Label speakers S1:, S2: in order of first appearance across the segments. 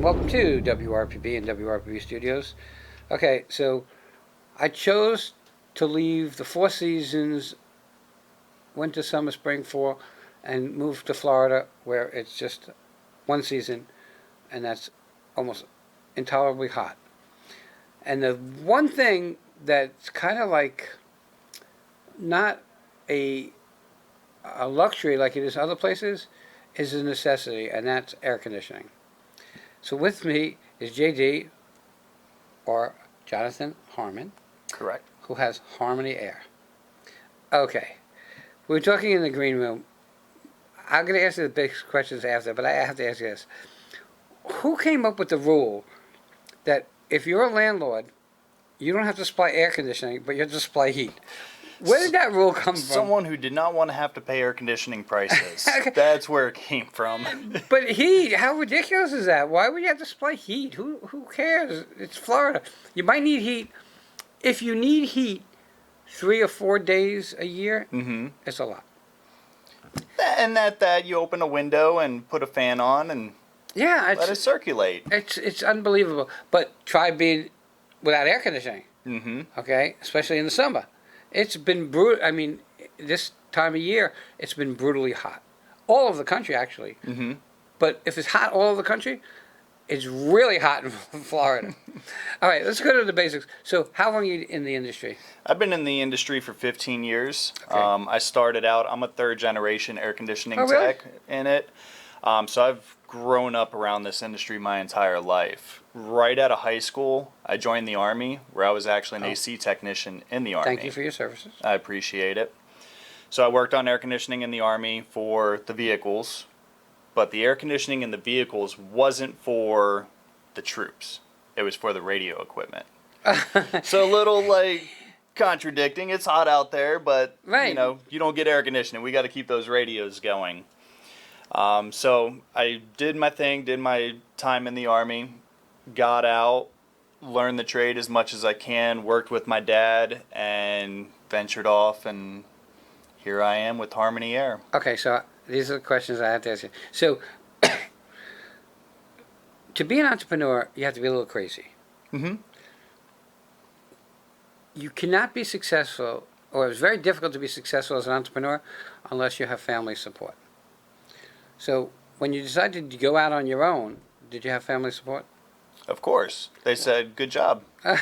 S1: Welcome to WRPB and WRPB Studios. Okay, so I chose to leave the Four Seasons, winter, summer, spring, fall, and move to Florida where it's just one season, and that's almost intolerably hot. And the one thing that's kind of like not a luxury like it is other places is a necessity, and that's air conditioning. So with me is JD, or Jonathan Harmon.
S2: Correct.
S1: Who has Harmony Air. Okay. We were talking in the green room. I'm going to answer the big questions after, but I have to ask you this. Who came up with the rule that if you're a landlord, you don't have to supply air conditioning, but you have to supply heat? Where did that rule come from?
S2: Someone who did not want to have to pay air conditioning prices.
S1: Okay.
S2: That's where it came from.
S1: But heat, how ridiculous is that? Why would you have to supply heat? Who cares? It's Florida. You might need heat. If you need heat 3 or 4 days a year, it's a lot.
S2: And that you open a window and put a fan on and let it circulate.
S1: It's unbelievable. But try being without air conditioning. Okay, especially in the summer. It's been brutal. I mean, this time of year, it's been brutally hot. All over the country, actually. But if it's hot all over the country, it's really hot in Florida. All right, let's go to the basics. So, how long are you in the industry?
S2: I've been in the industry for 15 years.
S1: Okay.
S2: I started out, I'm a third-generation air conditioning
S1: really?
S2: tech in it. So I've grown up around this industry my entire life. Right out of high school, I joined the Army, where I was actually an AC technician in the Army.
S1: Thank you for your services.
S2: I appreciate it. So I worked on air conditioning in the Army for the vehicles, but the air conditioning in the vehicles wasn't for the troops. It was for the radio equipment. So a little contradicting. It's hot out there, but
S1: right.
S2: You don't get air conditioning. We got to keep those radios going. So I did my thing, did my time in the Army, got out, learned the trade as much as I can, worked with my dad, and ventured off, and here I am with Harmony Air.
S1: Okay, so these are the questions I have to ask you. So, to be an entrepreneur, you have to be a little crazy. You cannot be successful, or it's very difficult to be successful as an entrepreneur unless you have family support. So, when you decided to go out on your own, did you have family support?
S2: Of course. They said, good job.
S1: I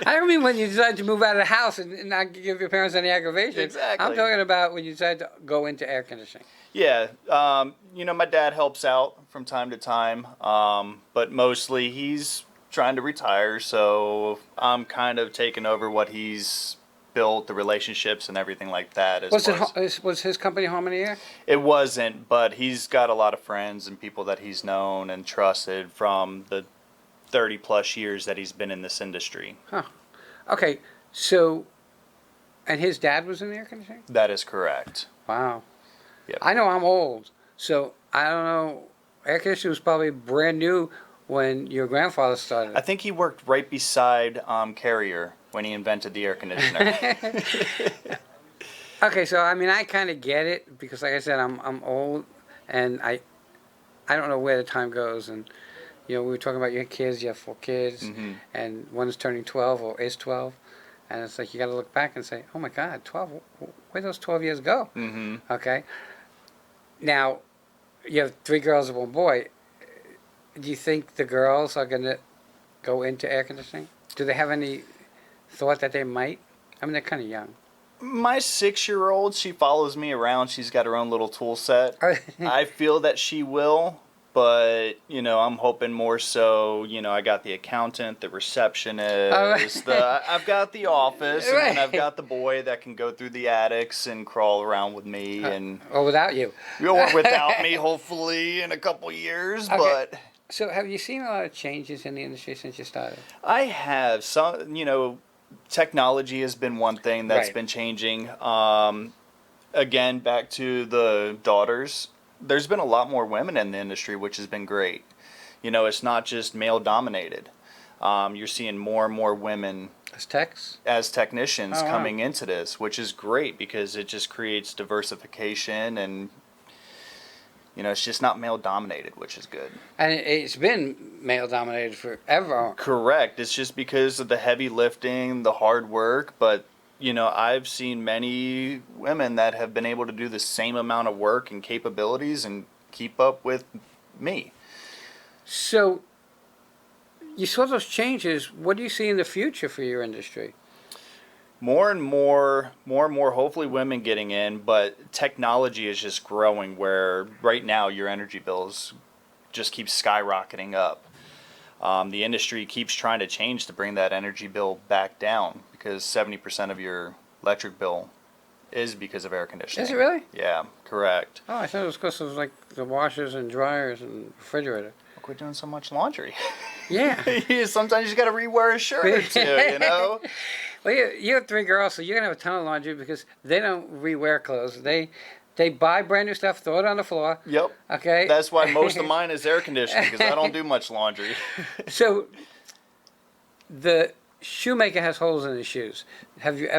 S1: don't mean when you decided to move out of the house and not give your parents any aggravation.
S2: Exactly.
S1: I'm talking about when you decided to go into air conditioning.
S2: Yeah. My dad helps out from time to time, but mostly he's trying to retire, so I'm kind of taking over what he's built, the relationships and everything like that.
S1: Was his company Harmony Air?
S2: It wasn't, but he's got a lot of friends and people that he's known and trusted from the 30 plus years that he's been in this industry.
S1: Huh. Okay, so, and his dad was in the air conditioning?
S2: That is correct.
S1: Wow.
S2: Yep.
S1: I know I'm old, so I don't know. Air conditioning was probably brand new when your grandfather started.
S2: I think he worked right beside Carrier when he invented the air conditioner.
S1: Okay, so I mean, I kind of get it because, like I said, I'm old, and I don't know where the time goes. And we were talking about your kids. You have 4 kids, and one is turning 12 or is 12, and it's like you got to look back and say, "Oh my God, 12! Where'd those 12 years go?" Okay. Now, you have 3 girls and 1 boy. Do you think the girls are going to go into air conditioning? Do they have any thought that they might? I mean, they're kind of young.
S2: My 6-year-old, she follows me around. She's got her own little tool set. I feel that she will, but, I'm hoping more so, I got the accountant, the receptionist, I've got the office, and then I've got the boy that can go through the attics and crawl around with me.
S1: Or without you.
S2: Or without me, hopefully, in a couple years,
S1: okay.
S2: But...
S1: So have you seen a lot of changes in the industry since you started?
S2: I have. Technology has been one thing that's been changing. Again, back to the daughters, there's been a lot more women in the industry, which has been great. It's not just male-dominated. You're seeing more and more women as technicians coming into this, which is great because it just creates diversification and You know, it's just not male dominated, which is good.
S1: And it's been male dominated forever.
S2: Correct. It's just because of the heavy lifting, the hard work, but you know, I've seen many women that have been able to do the same amount of work and capabilities and keep up with me.
S1: So you saw those changes. What do you see in the future for your industry?
S2: More and more, hopefully women getting in, but technology is just growing where right now your energy bills just keep skyrocketing up. The industry keeps trying to change to bring that energy bill back down because 70% of your electric bill is because of air conditioning.
S1: Is it really?
S2: Yeah, correct.
S1: Oh, I thought it was because of like the washers and dryers and refrigerator.
S2: Quit doing so much laundry.
S1: Yeah.
S2: Sometimes you got to rewear a shirt or two, you know?
S1: Well, you have 3 girls, so you're going to have a ton of laundry because they don't rewear clothes. They buy brand new stuff, throw it on the floor.
S2: Yep.
S1: Okay.
S2: That's why most of mine is air conditioning because I don't do much laundry.
S1: So the shoemaker has holes in his shoes. Have your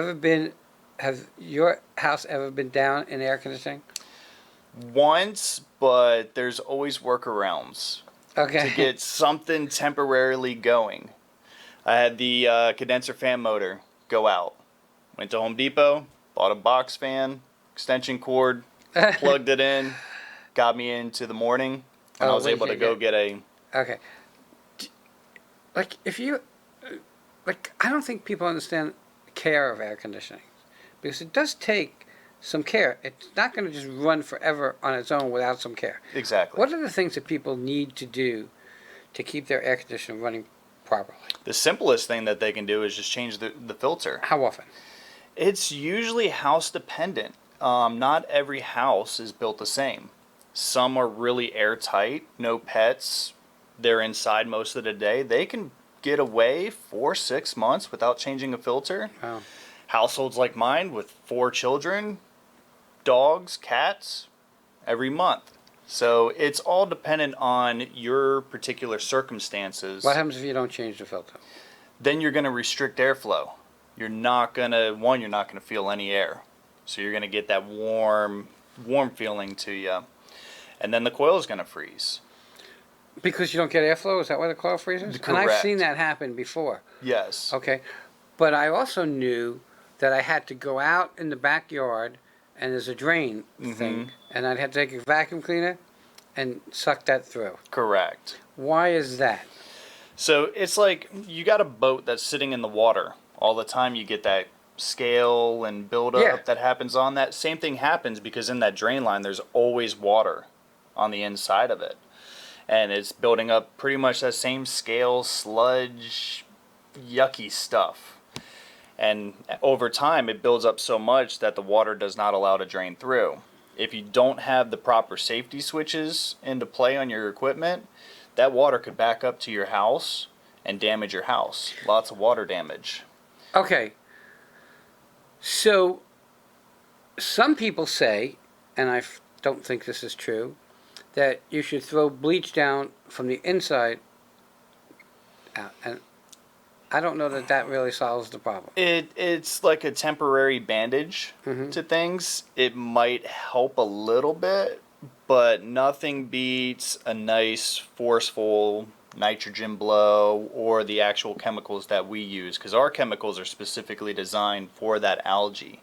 S1: house ever been down in air conditioning?
S2: Once, but there's always workarounds.
S1: Okay.
S2: To get something temporarily going. I had the condenser fan motor go out. Went to Home Depot, bought a box fan, extension cord, plugged it in, got me into the morning, and I was able to go get a...
S1: Okay. Like, I don't think people understand the care of air conditioning. Because it does take some care. It's not going to just run forever on its own without some care.
S2: Exactly.
S1: What are the things that people need to do to keep their air conditioner running properly?
S2: The simplest thing that they can do is just change the filter.
S1: How often?
S2: It's usually house dependent. Not every house is built the same. Some are really airtight, no pets. They're inside most of the day. They can get away 4-6 months without changing a filter.
S1: Wow.
S2: Households like mine with 4 children, dogs, cats, every month. So it's all dependent on your particular circumstances.
S1: What happens if you don't change the filter?
S2: Then you're going to restrict airflow. You're not going to feel any air. So you're going to get that warm feeling to you. And then the coil is going to freeze.
S1: Because you don't get airflow? Is that why the coil freezes?
S2: Correct.
S1: And I've seen that happen before.
S2: Yes.
S1: Okay. But I also knew that I had to go out in the backyard and there's a drain thing, and I'd have to take a vacuum cleaner and suck that through.
S2: Correct.
S1: Why is that?
S2: So it's like you got a boat that's sitting in the water all the time. You get that scale and buildup that happens on that. Same thing happens because in that drain line there's always water on the inside of it. And it's building up pretty much that same scale, sludge, yucky stuff. And over time, it builds up so much that the water does not allow to drain through. If you don't have the proper safety switches into play on your equipment, that water could back up to your house and damage your house. Lots of water damage.
S1: Okay. So, some people say, and I don't think this is true, that you should throw bleach down from the inside out. And I don't know that really solves the problem.
S2: It's like a temporary bandage to things. It might help a little bit, but nothing beats a nice, forceful nitrogen blow or the actual chemicals that we use, because our chemicals are specifically designed for that algae.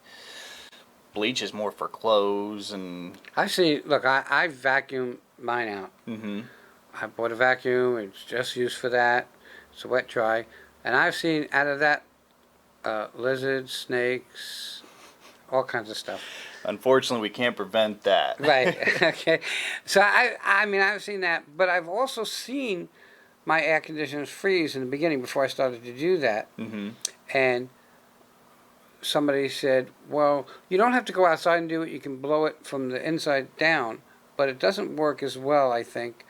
S2: Bleach is more for clothes and...
S1: I vacuum mine out. I bought a vacuum. It's just used for that. It's a wet dry. And I've seen out of that lizards, snakes, all kinds of stuff.
S2: Unfortunately, we can't prevent that.
S1: Right. Okay. So I mean, I've seen that, but I've also seen my air conditioners freeze in the beginning before I started to do that. And somebody said, "Well, you don't have to go outside and do it. You can blow it from the inside down, but it doesn't work as well, I think,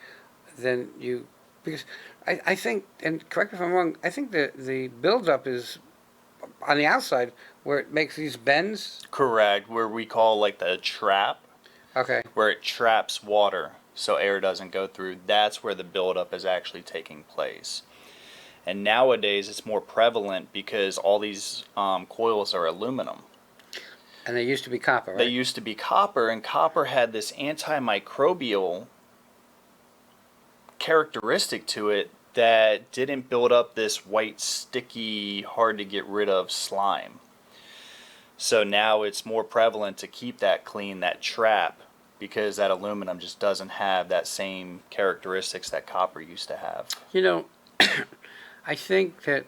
S1: than you because." I think, and correct me if I'm wrong, I think the buildup is on the outside where it makes these bends.
S2: Correct, where we call like the trap.
S1: Okay.
S2: Where it traps water so air doesn't go through. That's where the buildup is actually taking place. And nowadays it's more prevalent because all these coils are aluminum.
S1: And they used to be copper, right?
S2: They used to be copper, and copper had this antimicrobial characteristic to it that didn't build up this white, sticky, hard to get rid of slime. So now it's more prevalent to keep that clean, that trap, because that aluminum just doesn't have that same characteristics that copper used to have.
S1: You know, I think that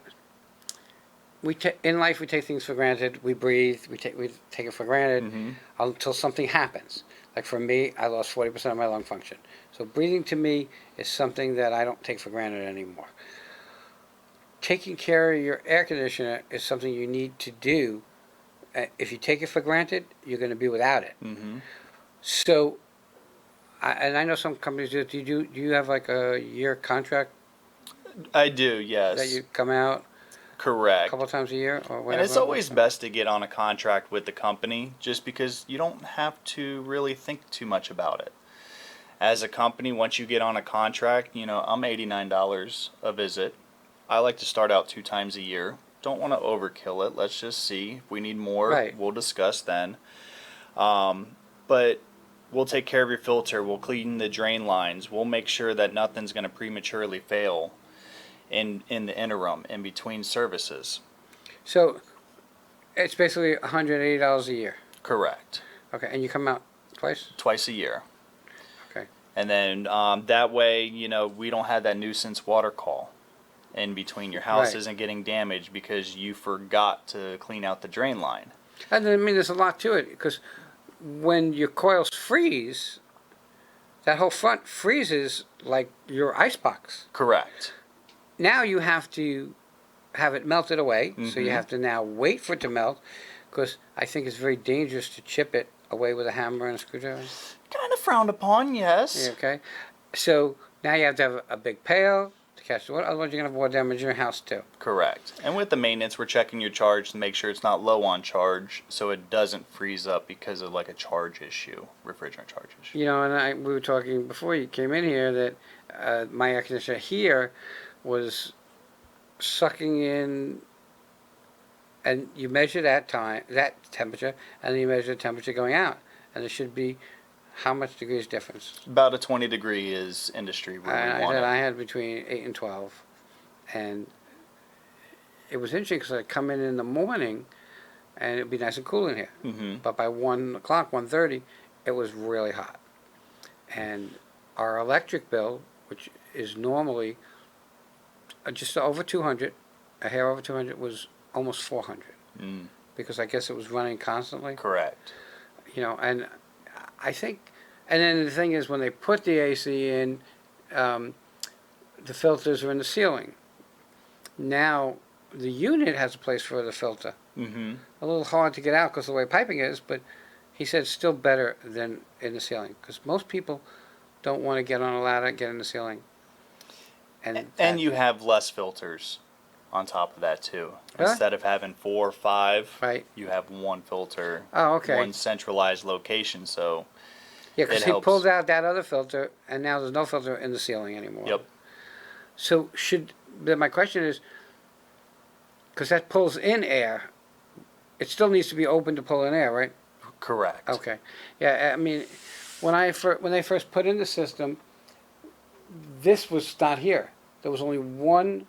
S1: in life we take things for granted. We breathe. We take it for granted until something happens. Like for me, I lost 40% of my lung function. So breathing to me is something that I don't take for granted anymore. Taking care of your air conditioner is something you need to do. If you take it for granted, you're going to be without it. So, and I know some companies do. Do you have like a year contract?
S2: I do, yes.
S1: That you come out.
S2: Correct.
S1: A couple times a year or whatever.
S2: And it's always best to get on a contract with the company, just because you don't have to really think too much about it. As a company, once you get on a contract, I'm $89 a visit. I like to start out 2 times a year. Don't want to overkill it. Let's just see. If we need more,
S1: right.
S2: We'll discuss then. But we'll take care of your filter. We'll clean the drain lines. We'll make sure that nothing's going to prematurely fail in the interim, in between services.
S1: So it's basically $180 a year.
S2: Correct.
S1: Okay, and you come out twice?
S2: Twice a year.
S1: Okay.
S2: And then that way, we don't have that nuisance water call in between. Your house
S1: Right.
S2: isn't getting damaged because you forgot to clean out the drain line.
S1: And I mean, there's a lot to it, because when your coils freeze, that whole front freezes like your icebox.
S2: Correct.
S1: Now you have to have it melted away, so you have to now wait for it to melt, because I think it's very dangerous to chip it away with a hammer and a screwdriver.
S2: Kind of frowned upon, yes.
S1: Yeah, okay. So now you have to have a big pail to catch the water, otherwise you're going to have water damage in your house too.
S2: Correct. And with the maintenance, we're checking your charge to make sure it's not low on charge, so it doesn't freeze up because of like a charge issue, refrigerant charge issue.
S1: And we were talking before you came in here that my air conditioner here was sucking in, and you measure that temperature, and then you measure the temperature going out, and there should be how much degrees difference?
S2: About a 20 degree is industry where we want it.
S1: I had between 8 and 12, and it was interesting because I'd come in the morning, and it'd be nice and cool in here. But by 1 o'clock, 1:30, it was really hot, and our electric bill, which is normally just over 200, a hair over 200, was almost 400, because I guess it was running constantly.
S2: Correct.
S1: And I think, and then the thing is, when they put the AC in, the filters are in the ceiling. Now the unit has a place for the filter. A little hard to get out because of the way piping is, but he said it's still better than in the ceiling, because most people don't want to get on a ladder and get in the ceiling.
S2: And you have less filters on top of that too.
S1: Really?
S2: Instead of having 4 or 5,
S1: right,
S2: you have one filter.
S1: Oh, okay.
S2: One centralized location, so
S1: yeah, because
S2: it
S1: he
S2: helps.
S1: pulled out that other filter, and now there's no filter in the ceiling anymore.
S2: Yep.
S1: So my question is, because that pulls in air, it still needs to be open to pull in air, right?
S2: Correct.
S1: Okay. Yeah, I mean, when they first put in the system, this was not here. There was only one,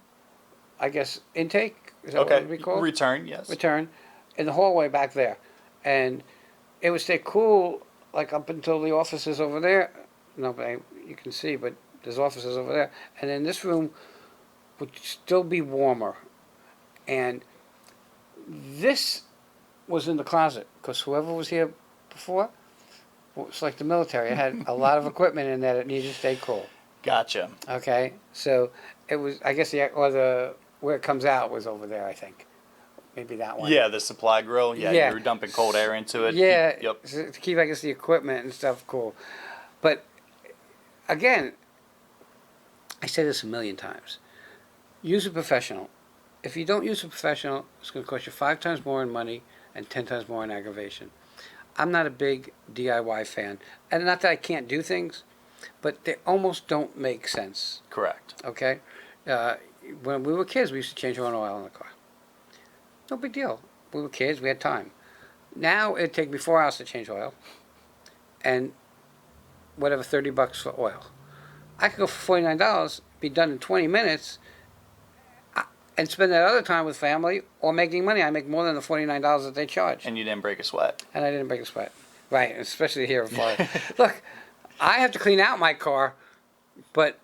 S1: I guess, intake. Is that what it would be called?
S2: Return, yes.
S1: Return, in the hallway back there, and it would stay cool like up until the offices over there. No, but you can see, but there's offices over there, and then this room would still be warmer, and this was in the closet, because whoever was here before, it's like the military. It had a lot of equipment in there that needed to stay cool.
S2: Gotcha.
S1: Okay, so it was, I guess, where it comes out was over there, I think. Maybe that one.
S2: Yeah, the supply grill. Yeah,
S1: Yeah.
S2: you were dumping cold air into it.
S1: Yeah,
S2: Yep.
S1: to keep, I guess, the equipment and stuff cool. But, again, I say this a million times. Use a professional. If you don't use a professional, it's going to cost you 5 times more in money and 10 times more in aggravation. I'm not a big DIY fan. And not that I can't do things, but they almost don't make sense.
S2: Correct.
S1: Okay? When we were kids, we used to change our own oil in the car. No big deal. We were kids, we had time. Now it'd take me 4 hours to change oil, and whatever, $30 for oil. I could go for $49, be done in 20 minutes, and spend that other time with family or making money. I make more than the $49 that they charge.
S2: And you didn't break a sweat.
S1: And I didn't break a sweat. Right, especially here in Florida. Look, I have to clean out my car, but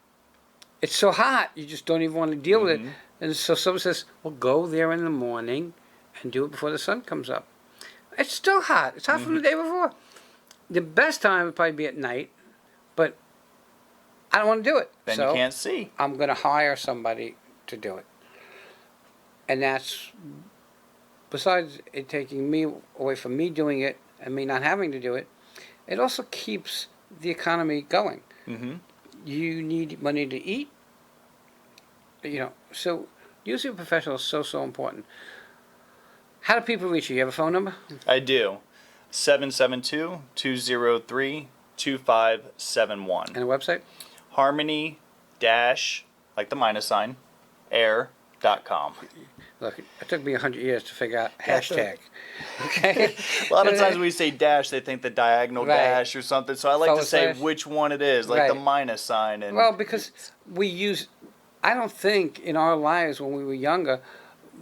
S1: it's so hot, you just don't even want to deal with it. And so someone says, well, go there in the morning and do it before the sun comes up. It's still hot. It's hot from the day before. The best time would probably be at night, but I don't want to do it.
S2: Then
S1: so
S2: you can't see.
S1: I'm going to hire somebody to do it. And that's, besides it taking me away from me doing it and me not having to do it, it also keeps the economy going. You need money to eat, so using a professional is so important. How do people reach you? You have a phone number?
S2: I do. 772-203-2571.
S1: And a website?
S2: Harmony dash, like the minus sign, air.com.
S1: Look, it took me 100 years to figure out hashtag. Okay?
S2: A lot of times we say dash, they think the diagonal dash or something. So I like to say which one it is, like the minus sign. And
S1: well, because I don't think in our lives when we were younger,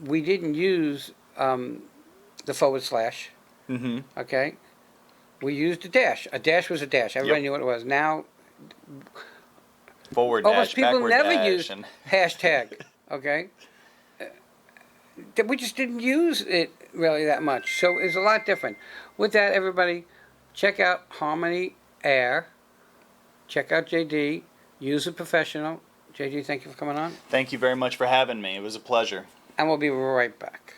S1: we didn't use the forward slash. Okay? We used a dash. A dash was a dash. Everybody knew what it was. Now,
S2: forward
S1: almost
S2: dash,
S1: people
S2: backward
S1: never
S2: dash,
S1: use hashtag. Okay? We just didn't use it really that much. So it's a lot different. With that, everybody, check out Harmony Air. Check out JD. Use a professional. JD, thank you for coming on.
S2: Thank you very much for having me. It was a pleasure.
S1: And we'll be right back.